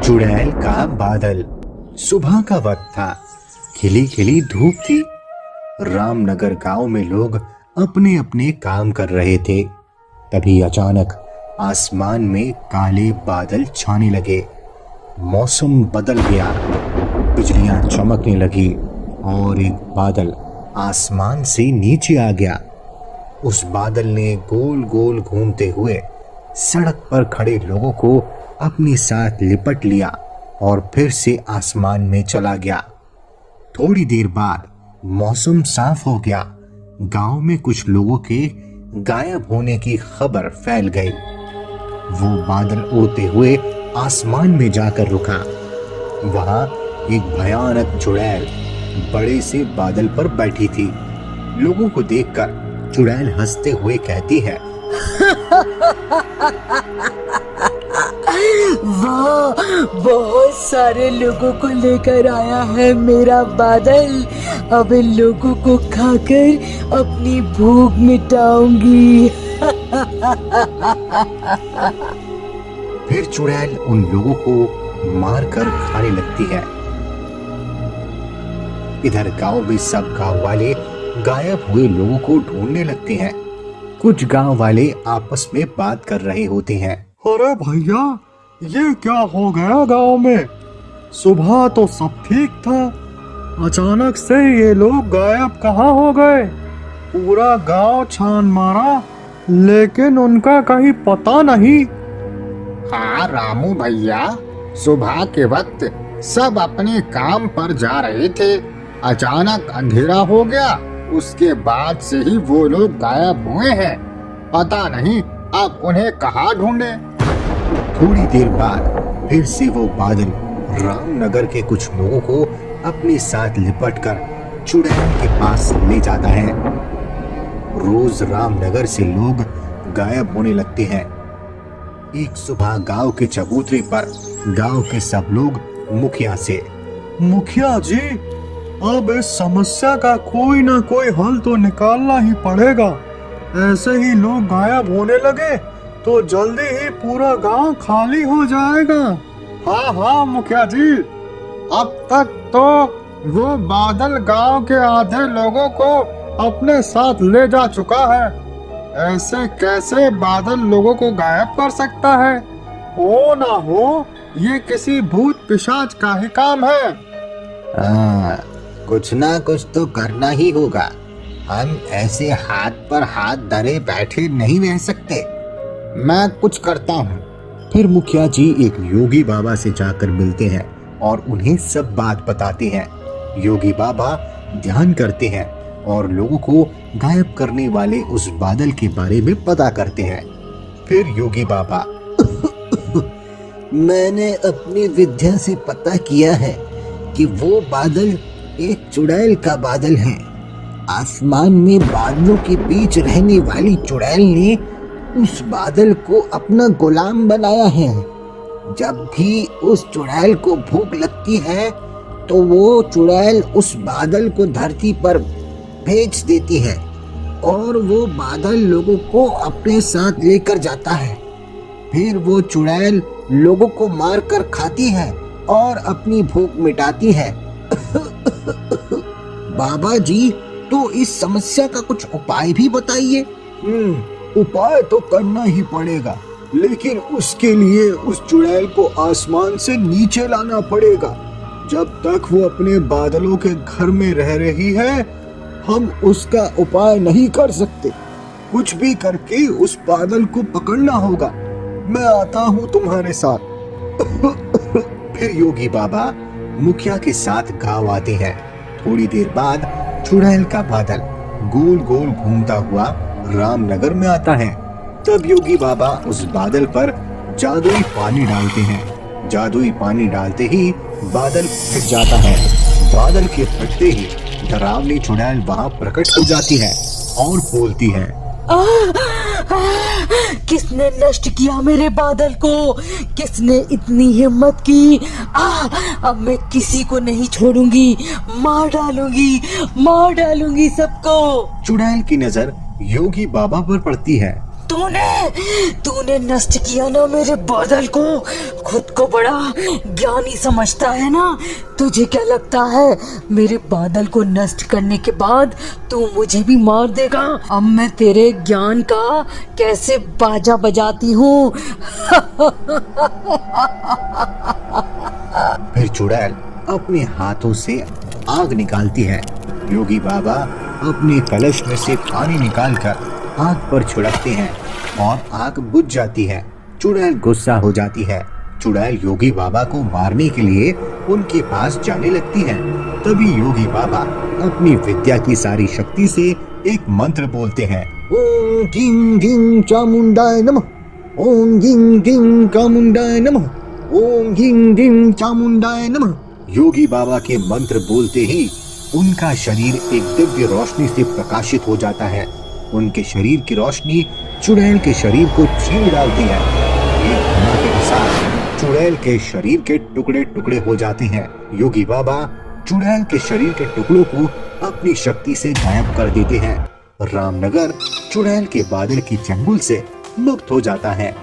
चुड़ैल का बादल। सुबह का वक्त था। खिली खिली धूप थी। रामनगर गांव में लोग अपने अपने काम कर रहे थे। तभी अचानक आसमान में काले बादल छाने लगे। मौसम बदल गया। बिजलियां चमकने लगी और एक बादल आसमान से नीचे आ गया। उस बादल ने गोल गोल घूमते हुए सड़क पर खड़े लोगों को अपने साथ लिपट लिया और फिर से आसमान में चला गया। थोड़ी देर बाद मौसम साफ हो गया। गांव में कुछ लोगों के गायब होने की खबर फैल गई। वो बादल उड़ते हुए आसमान में जाकर रुका। वहां एक भयानक चुड़ैल बड़े से बादल पर बैठी थी। लोगों को देखकर चुड़ैल हंसते हुए कहती है, वाह, बहुत सारे लोगों को लेकर आया है मेरा बादल। अब इन लोगों को खाकर अपनी भूख मिटाऊंगी। फिर चुड़ैल उन लोगों को मारकर खाने लगती है। इधर गांव में सब गांव वाले गायब हुए लोगों को ढूंढने लगते हैं। कुछ गांव वाले आपस में बात कर रहे होते हैं। अरे भैया, ये क्या हो गया गांव में? सुबह तो सब ठीक था, अचानक से ये लोग गायब कहाँ हो गए? पूरा गांव छान मारा लेकिन उनका कहीं पता नहीं। हाँ रामू भैया, सुबह के वक्त सब अपने काम पर जा रहे थे। अचानक अंधेरा हो गया, उसके बाद से ही वो लोग गायब हुए हैं। पता नहीं अब उन्हें कहाँ ढूंढे। थोड़ी देर बाद फिर से वो बादल रामनगर के कुछ लोगों को अपने साथ लिपटकर चुड़ैल के पास ले जाता है। रोज रामनगर से लोग गायब होने लगते हैं। एक सुबह गांव के चबूतरे पर गांव के सब लोग मुखिया से, मुखिया जी, अब इस समस्या का कोई ना कोई हल तो निकालना ही पड़ेगा। ऐसे ही लोग गायब होने लगे तो जल्दी ही पूरा गांव खाली हो जाएगा। हाँ हाँ मुखिया जी, अब तक तो वो बादल गांव के आधे लोगों को अपने साथ ले जा चुका है। ऐसे कैसे बादल लोगों को गायब कर सकता है? हो ना हो ये किसी भूत पिशाच का ही काम है। कुछ ना कुछ तो करना ही होगा। हम ऐसे हाथ पर हाथ धरे बैठे नहीं रह सकते। मैं कुछ करता हूँ। फिर मुखिया जी एक योगी बाबा से जाकर मिलते हैं और उन्हें सब बात बताते हैं। योगी बाबा ध्यान करते हैं और लोगों को गायब करने वाले उस बादल के बारे में पता करते हैं। फिर योगी बाबा, मैंने अपनी विद्या से पता किया है कि वो बादल एक चुड़ैल का बादल है। आसमान में बादलों के बीच रहने वाली चुड़ैल ने उस बादल को अपना गुलाम बनाया है। जब भी उस चुड़ैल को भूख लगती है तो वो चुड़ैल उस बादल को धरती पर भेज देती है और वो बादल लोगों को अपने साथ लेकर जाता है। फिर वो चुड़ैल लोगों को मारकर खाती है और अपनी भूख मिटाती है। बाबा जी, तो इस समस्या का कुछ उपाय भी बताइए। उपाय तो करना ही पड़ेगा, लेकिन उसके लिए उस चुड़ैल को आसमान से नीचे लाना पड़ेगा। जब तक वो अपने बादलों के घर में रह रही है, हम उसका उपाय नहीं कर सकते। कुछ भी करके उस बादल को पकड़ना होगा। मैं आता हूँ तुम्हारे साथ। फिर योगी बाबा मुखिया के साथ गांव आते हैं। थोड़ी देर बाद चुड़ैल का बादल गोल गोल घूमता हुआ रामनगर में आता है। तब योगी बाबा उस बादल पर जादुई पानी डालते हैं। जादुई पानी डालते ही बादल फट जाता है। बादल के फटते ही डरावनी चुड़ैल वहां प्रकट हो जाती है और बोलती है, किसने नष्ट किया मेरे बादल को? किसने इतनी हिम्मत की? अब मैं किसी को नहीं छोड़ूंगी। मार डालूंगी सबको। चुड़ैल की नजर योगी बाबा पर पड़ती है। तूने नष्ट किया ना मेरे बादल को। खुद को बड़ा ज्ञानी समझता है ना। तुझे क्या लगता है मेरे बादल को नष्ट करने के बाद तू मुझे भी मार देगा? अब मैं तेरे ज्ञान का कैसे बाजा बजाती हूँ। फिर चुड़ैल अपने हाथों से आग निकालती है। योगी बाबा अपने कलश में से पानी निकालकर आग पर छिड़कते हैं और आग बुझ जाती है। चुड़ैल गुस्सा हो जाती है। चुड़ैल योगी बाबा को मारने के लिए उनके पास जाने लगती है। तभी योगी बाबा अपनी विद्या की सारी शक्ति से एक मंत्र बोलते हैं। ओम गिं गिं चामुंडाय नमः। ओम गिं गिं चामुंडाय नमः। ओम गिं गिं चामुंडाय नमः। योगी बाबा के मंत्र बोलते ही उनका शरीर एक दिव्य रोशनी से प्रकाशित हो जाता है। उनके शरीर की रोशनी चुड़ैल के शरीर को चीर डालती है। एक धमाके के साथ चुड़ैल के शरीर के टुकड़े टुकड़े हो जाते हैं। योगी बाबा चुड़ैल के शरीर के टुकड़ों को अपनी शक्ति से गायब कर देते हैं। रामनगर चुड़ैल के बादल की चंगुल से मुक्त हो जाता है।